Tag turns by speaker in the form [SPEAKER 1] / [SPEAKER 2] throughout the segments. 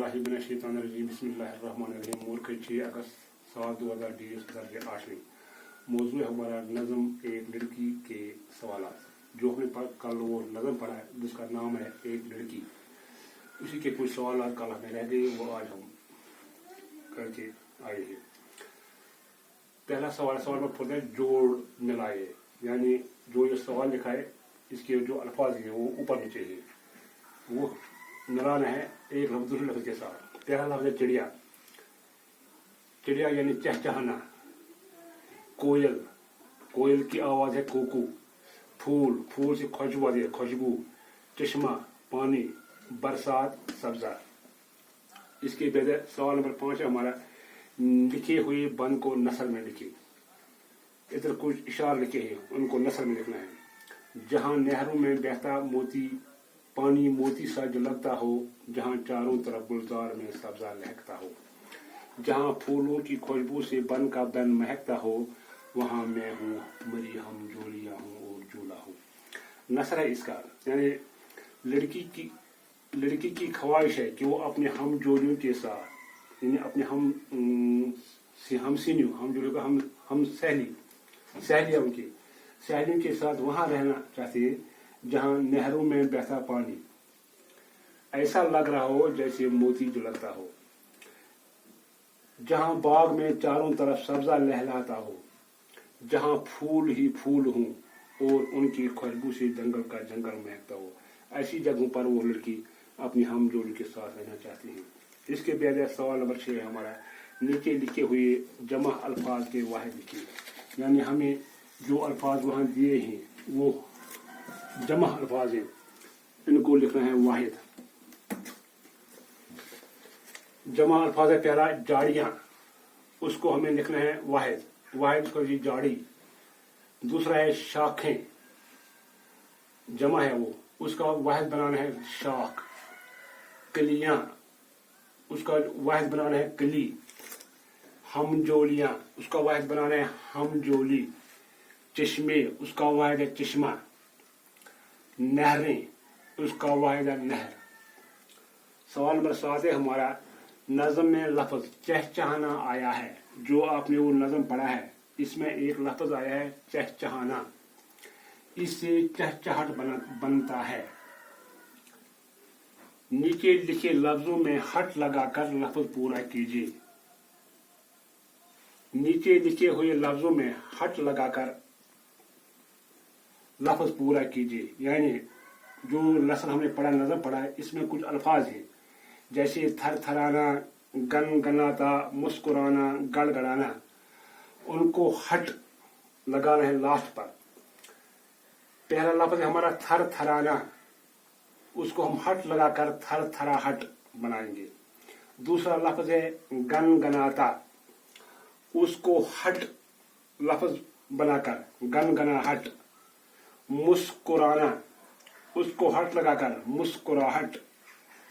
[SPEAKER 1] बिस्मिल्लाहि मिनश्शैतानिर्रजीम बिस्मिल्लाहिर्रहमानिर्रहीम मूर्ख 6 अगस्त साल 2020 दर्ज 8वीं। मौजूद है हमारा नज़म एक लड़की के सवालात, जो हमने कल वो नज़म पढ़ा है जिसका नाम है एक लड़की। उसी के कुछ सवालात कल हमें रह गए, वो आज हम करके आए हैं। पहला सवाल में पूछते हैं जोड़ मिलाए, यानी जो ये सवाल लिखा है इसके जो अल्फाज हैं वो ऊपर नीचे है, वो मिलाना है एक लफ्ज दूसरे लफ्ज के साथ। पहला लफ्ज है चिड़िया। चिड़िया यानी चहचहाना। कोयल, कोयल की आवाज है कोकू। फूल, फूल से खुशबू आती है, खुशबू। चश्मा, पानी। बरसात, सब्जा। इसके बाद सवाल नंबर 5 है हमारा, लिखे हुए बंद को नसर में लिखे। इधर कुछ इशार लिखे हैं, उनको नसर में लिखना है। जहां नहरों में बहता मोती, पानी मोती सा जो लगता हो, जहां चारों तरफ गुलजार में सब्जा लहकता हो, जहां फूलों की खुशबू से बन का बन महकता हो, वहां मैं हूँ मरी हम जोलियां हूँ और झूला हूँ। नसर है इसका, यानी लड़की की ख्वाहिश है कि वो अपने हम जोलियों के साथ, यानी अपने हम जोलियों का हम सहेलियां उनकी सहेलियों के साथ वहां रहना चाहती है जहां नहरों में बहता पानी ऐसा लग रहा हो जैसे मोती जो लगता हो, जहां बाग में चारों तरफ सब्जा लहलाता हो, जहां फूल ही फूल हों और उनकी खुशबू से जंगल का जंगल महकता हो। ऐसी जगहों पर वो लड़की अपनी हम जोड़ी के साथ रहना चाहती है। इसके बाद सवाल नंबर 6 है हमारा, नीचे लिखे हुए जमा अल्फाज के वाहिद लिखिए, यानी हमें जो अल्फाज वहां दिए हैं वो जमा अल्फाज हैं, इनको लिखना है वाहिद। जमा अल्फाज है पहला जाड़ियां, उसको हमें लिखना है वाहिद। वाहिद को जी जाड़ी। दूसरा है शाखें, जमा है वो, उसका वाहिद बनाना है शाख। कलियां, उसका वाहिद बनाना है कली। हमजोलियां, उसका वाहिद बनाना है हमजोली। चश्मे, उसका वाहिद है चश्मा। नहरें, उसका वाहिद है नहर। सवाल नंबर 7 है हमारा, नज़म में लफ्ज चहचहाना आया है। जो आपने वो नज़म पढ़ा है इसमें एक लफ्ज आया है चहचहाना, इससे चहचहाट बनता है। नीचे लिखे लफ्जों में हट लगाकर लफ्ज पूरा कीजिए। नीचे लिखे हुए लफ्जों में हट लगाकर लफ्ज पूरा कीजिए, यानी जो लसन हमने पढ़ा नज़म पढ़ा है इसमें कुछ अल्फाज हैं, जैसे थरथराना, गनगनाता, मुस्कुराना, गड़गड़ाना, उनको हट लगाना है लास्ट पर। पहला लफ्ज है हमारा थरथराना, उसको हम हट लगाकर थरथराहट बनाएंगे। दूसरा लफ्ज है गनगनाता, उसको हट लफ्ज बनाकर गनगनाहट। मुस्कुराना, उसको हट लगाकर मुस्कुराहट।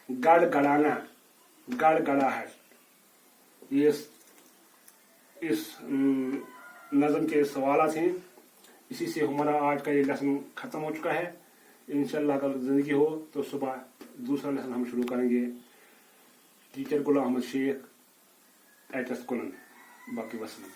[SPEAKER 1] गड़गड़ाना, गड़गड़ाहट। ये इस नज़म के सवालात हैं। इसी से हमारा आज का ये लेसन खत्म हो चुका है। इंशाल्लाह अगर जिंदगी हो तो सुबह दूसरा लेसन हम शुरू करेंगे। Teacher Ghulam Ahmad Sheikh, HS कुलन। बाकी वसलम।